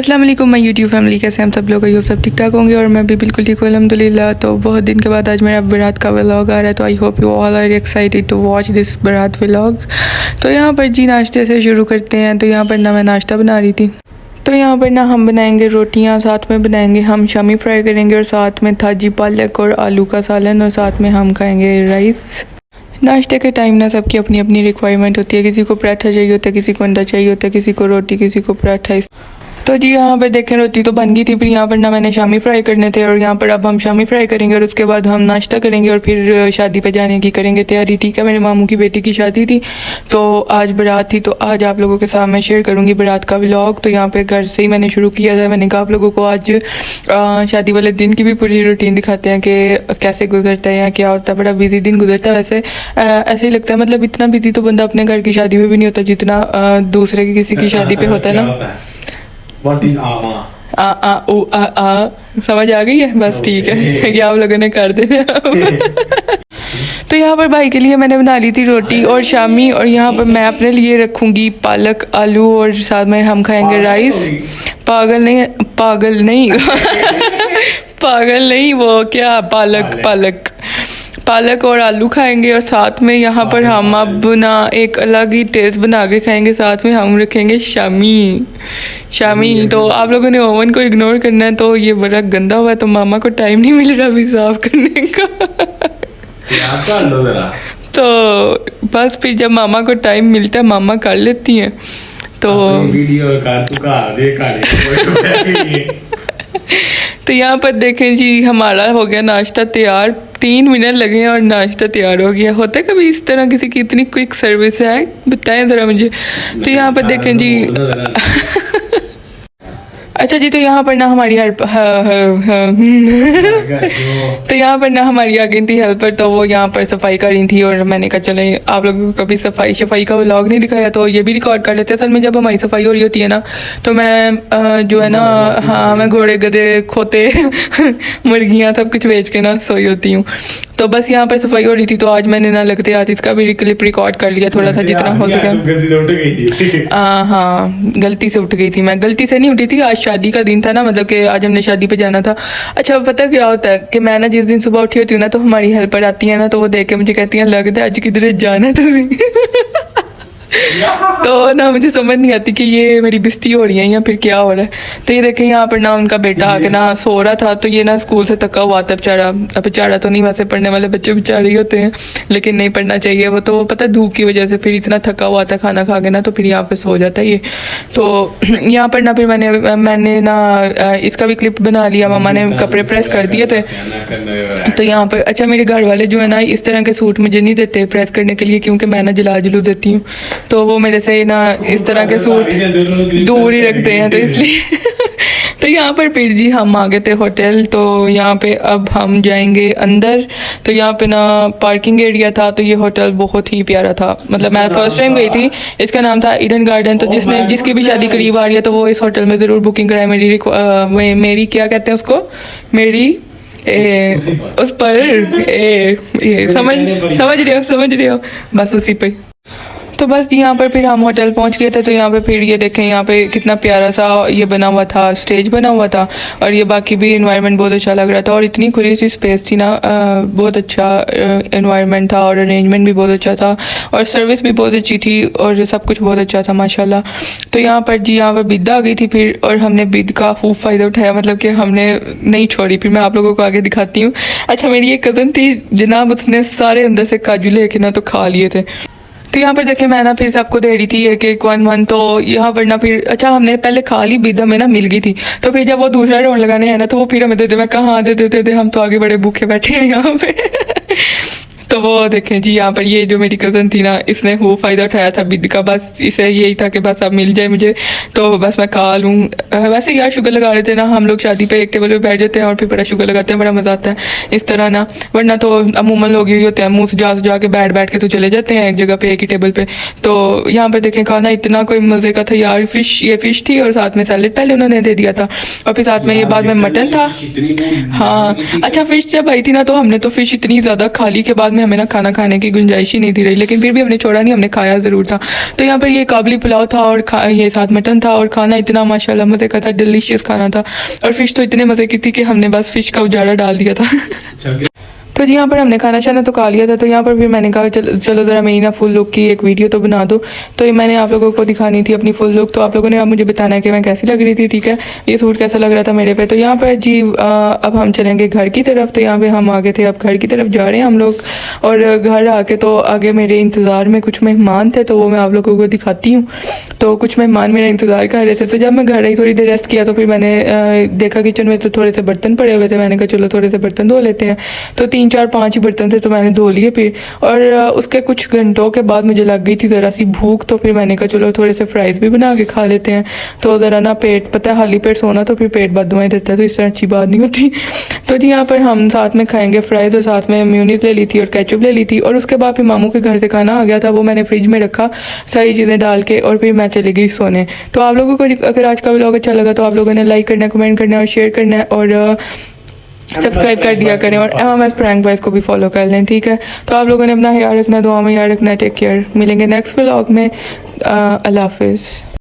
अस्सलाम वालेकुम my YouTube family, कैसे हम सब लोग? आई होप सब ठीक ठाक होंगे और मैं भी बिल्कुल ठीक हूँ अल्हम्दुलिल्लाह। तो बहुत दिन के बाद आज मेरा बारात का व्लॉग आ रहा है, तो I hope you all are excited to watch this baraat vlog. तो यहाँ पर जी नाश्ते से शुरू करते हैं। तो यहाँ पर ना मैं नाश्ता बना रही थी, तो यहाँ पर ना हम बनाएंगे रोटियाँ, साथ में बनाएंगे हम शामी फ्राई करेंगे और साथ में था जी पालक और आलू का सालन और साथ में हम खाएंगे राइस। नाश्ते के टाइम ना सबकी अपनी अपनी रिक्वायरमेंट होती है, किसी को पराठा चाहिए होता है, किसी को अंडा चाहिए होता है, किसी को रोटी, किसी को पराठा। तो जी यहाँ पे देखें रोटी तो बन गई थी, फिर यहाँ पर ना मैंने शामी फ्राई करने थे और यहाँ पर अब हम शामी फ्राई करेंगे और उसके बाद हम नाश्ता करेंगे और फिर शादी पे जाने की करेंगे तैयारी। ठीक है, मेरे मामू की बेटी की शादी थी तो आज बारात थी, तो आज आप लोगों के साथ मैं शेयर करूँगी बारात का व्लॉग। तो यहाँ पे घर से ही मैंने शुरू किया था। मैंने कहा आप लोगों को आज शादी वाले दिन की भी पूरी रूटीन दिखाते हैं कि कैसे गुजरता है, यहाँ क्या होता है। बड़ा बिजी दिन गुजरता है वैसे, ऐसे ही लगता है। मतलब इतना बिजी तो बंदा अपने घर की शादी में भी नहीं होता जितना दूसरे की किसी की शादी पे होता है ना। समझ आ गई है? बस ठीक है, ये आप लोगों ने कर देना। तो यहाँ पर भाई के लिए मैंने बना ली थी रोटी और शामी, और यहाँ पर मैं अपने लिए रखूँगी पालक आलू और साथ में हम खाएंगे राइस। पागल नहीं, पागल नहीं पागल नहीं, वो क्या पालक और आलू खाएंगे और साथ में यहाँ पर हम अब ना एक अलग ही टेस्ट बना के खाएंगे। साथ में हम रखेंगे शामी। तो आप लोगों ने ओवन को इग्नोर करना है, तो ये बड़ा गंदा हुआ है तो मामा को टाइम नहीं मिल रहा अभी साफ करने का। तो बस फिर जब मामा को टाइम मिलता है मामा कर लेती हैं। तो तो यहाँ पर देखें जी हमारा हो गया नाश्ता तैयार। 3 मिनट लगे हैं और नाश्ता तैयार हो गया। होता है कभी इस तरह किसी की इतनी क्विक सर्विस है? बताएं ज़रा मुझे। तो यहाँ पर देखें जी अच्छा जी, तो यहाँ पर ना हमारी तो यहाँ पर ना हमारी आ गई थी हेल्पर, तो वो यहाँ पर सफाई कर रही थी और मैंने कहा चले आप लोगों को कभी सफाई का व्लॉग नहीं दिखाया तो ये भी रिकॉर्ड कर लेते हैं। असल में जब हमारी सफाई हो रही होती है ना तो मैं जो है ना, हाँ मैं घोड़े गधे खोते मुर्गियाँ सब कुछ बेच के ना सोई होती हूँ। तो बस यहाँ पर सफाई हो रही थी, तो आज मैंने ना लगते आज इसका भी क्लिप रिकॉर्ड कर लिया थोड़ा सा जितना हो सका। हाँ गलती से उठ गई थी, मैं गलती से नहीं उठी थी, आज शादी का दिन था ना, मतलब कि आज हमने शादी पे जाना था। अच्छा पता क्या होता है कि मैं ना जिस दिन सुबह उठी होती हूँ ना तो हमारी हेल्पर आती है ना, तो वो देख के मुझे कहती है लगता है आज किधर जाना है तुम्हें। तो ना मुझे समझ नहीं आती कि ये मेरी बेइज्जती हो रही है या फिर क्या हो रहा है। तो ये देखें यहाँ पर ना उनका बेटा आके ना सो रहा था, तो ये ना स्कूल से थका हुआ था बेचारा तो नहीं, वैसे पढ़ने वाले बच्चे बेचारे ही होते हैं लेकिन नहीं पढ़ना चाहिए वो तो पता है धूप की वजह से फिर इतना थका हुआ था खाना खा के ना, तो फिर यहाँ पे सो जाता है ये। तो यहाँ पर ना फिर मैंने ना इसका भी क्लिप बना लिया। मामा ने कपड़े प्रेस कर दिए थे। तो यहाँ पर अच्छा मेरे घर वाले जो है ना इस तरह के सूट मुझे नहीं देते प्रेस करने के लिए, क्योंकि मैं ना जला जलू देती हूँ, तो वो मेरे से ना इस तरह के सूट दूर ही रखते हैं, तो इसलिए तो यहाँ पर फिर जी हम आ गए थे होटल। तो यहाँ पे अब हम जाएंगे अंदर। तो यहाँ पे ना पार्किंग एरिया था, तो ये होटल बहुत ही प्यारा था। मतलब मैं फर्स्ट टाइम गई थी, इसका नाम था ईडन गार्डन। तो जिसकी भी शादी करीब आ रही है तो वो इस होटल में ज़रूर बुकिंग कराए। मेरी क्या कहते हैं उसको, उस पर समझ रहे हो बस उसी पे। तो बस यहाँ पर फिर हम होटल पहुँच गए थे। तो यहाँ पे फिर ये देखें यहाँ पे कितना प्यारा सा ये बना हुआ था, स्टेज बना हुआ था और ये बाकी भी एनवायरनमेंट बहुत अच्छा लग रहा था और इतनी खुली सी स्पेस थी ना, बहुत अच्छा एनवायरनमेंट था और अरेंजमेंट भी बहुत अच्छा था और सर्विस भी बहुत अच्छी थी और सब कुछ बहुत अच्छा था माशाल्लाह। तो यहाँ पर जी यहाँ पर बिद आ गई थी फिर, और हमने बिद का खूब फ़ायदा उठाया, मतलब कि हमने नहीं छोड़ी। फिर मैं आप लोगों को आगे दिखाती हूँ। अच्छा मेरी एक कज़न थी जनाब, उसने सारे अंदर से काजू लेके ना तो खा लिए थे। तो यहाँ पर देखें मैं ना फिर सबको दे रही थी एक एक वन। तो यहाँ पर ना फिर अच्छा हमने पहले खा ली, बिद हमें ना मिल गई थी। तो फिर जब वो दूसरा राउंड लगाने है ना तो वो फिर हमें देते, मैं कहाँ देते हम तो आगे बड़े भूखे बैठे हैं यहाँ पे। तो वो देखें जी यहाँ पर ये जो मेरी कज़न थी ना इसने वो फ़ायदा उठाया था बिद का। बस इसे यही था कि बस अब मिल जाए मुझे तो बस मैं खा लूँ। वैसे यार शुगर लगा रहे थे ना हम लोग शादी पे, एक टेबल पे बैठ जाते हैं और फिर बड़ा शुगर लगाते हैं, बड़ा मज़ा आता है इस तरह ना। वरना तो अमूमन लोग यही होते हैं मुँह से जा के बैठ के तो चले जाते हैं एक जगह पे एक ही टेबल पे। तो यहाँ पर देखें खाना इतना कोई मज़े का था यार। ये फ़िश थी और साथ में सैलेड पहले उन्होंने दे दिया था और फिर साथ में ये बाद में मटन था। हाँ अच्छा फ़िश जब आई थी ना तो हमने तो फ़िश इतनी ज़्यादा खा ली के बाद में में हमें ना खाना खाने की गुंजाइश ही नहीं थी रही, लेकिन फिर भी हमने छोड़ा नहीं, हमने खाया ज़रूर था। तो यहाँ पर ये काबली पुलाव था और ये साथ मटन था, और खाना इतना माशाल्लाह मज़े का था, डिलीशियस खाना था। और फ़िश तो इतने मज़े की थी कि हमने बस फ़िश का उजाला डाल दिया था। तो जी यहाँ पर हमने खाना शाना तो खा लिया था। तो यहाँ पर फिर मैंने कहा चलो ज़रा मेरी ना फुल लुक की एक वीडियो तो बना दो। तो ये मैंने आप लोगों को दिखानी थी अपनी फुल लुक। तो आप लोगों ने अब मुझे बताना है कि मैं कैसी लग रही थी, ठीक है, ये सूट कैसा लग रहा था मेरे पे। तो यहाँ पर जी अब हम चलेंगे घर की तरफ। तो यहाँ पे हम आगे थे, अब घर की तरफ जा रहे हैं हम लोग। और घर आके तो आगे मेरे इंतज़ार में कुछ मेहमान थे, तो वो मैं आप लोगों को दिखाती हूँ। तो कुछ मेहमान मेरा इंतज़ार कर रहे थे। तो जब मैं घर आई थोड़ी देर रेस्ट किया, तो फिर मैंने देखा किचन में तो थोड़े से बर्तन पड़े हुए थे। मैंने कहा चलो थोड़े से बर्तन धो लेते हैं। तो 3 4 5 ही बर्तन थे, तो मैंने धो लिए फिर। और उसके कुछ घंटों के बाद मुझे लग गई थी ज़रा सी भूख। तो फिर मैंने कहा चलो थोड़े से फ्राइज़ भी बना के खा लेते हैं। तो ज़रा ना पेट, पता है खाली पेट सोना तो फिर पेट बददुआएं देता है, तो इस तरह अच्छी बात नहीं होती। तो जी यहाँ पर हम साथ में खाएंगे फ्राइज़, और साथ में मेयोनीज़ ले ली थी और केचप ले ली थी। और उसके बाद फिर मामू के घर से खाना आ गया था, वो मैंने फ्रिज में रखा सारी चीज़ें डाल के, और फिर मैं चली गई सोने। तो आप लोगों को अगर आज का व्लॉग अच्छा लगा तो आप लोगों ने लाइक करना है, कमेंट करना है और शेयर करना है, और सब्सक्राइब कर दिया करें, और MMS प्रैंक बॉयज़ को भी फॉलो कर लें, ठीक है। तो आप लोगों ने अपना ख्याल रखना, दुआ में याद रखना। टेक केयर, मिलेंगे नेक्स्ट व्लॉग में। अल्लाह हाफिज़।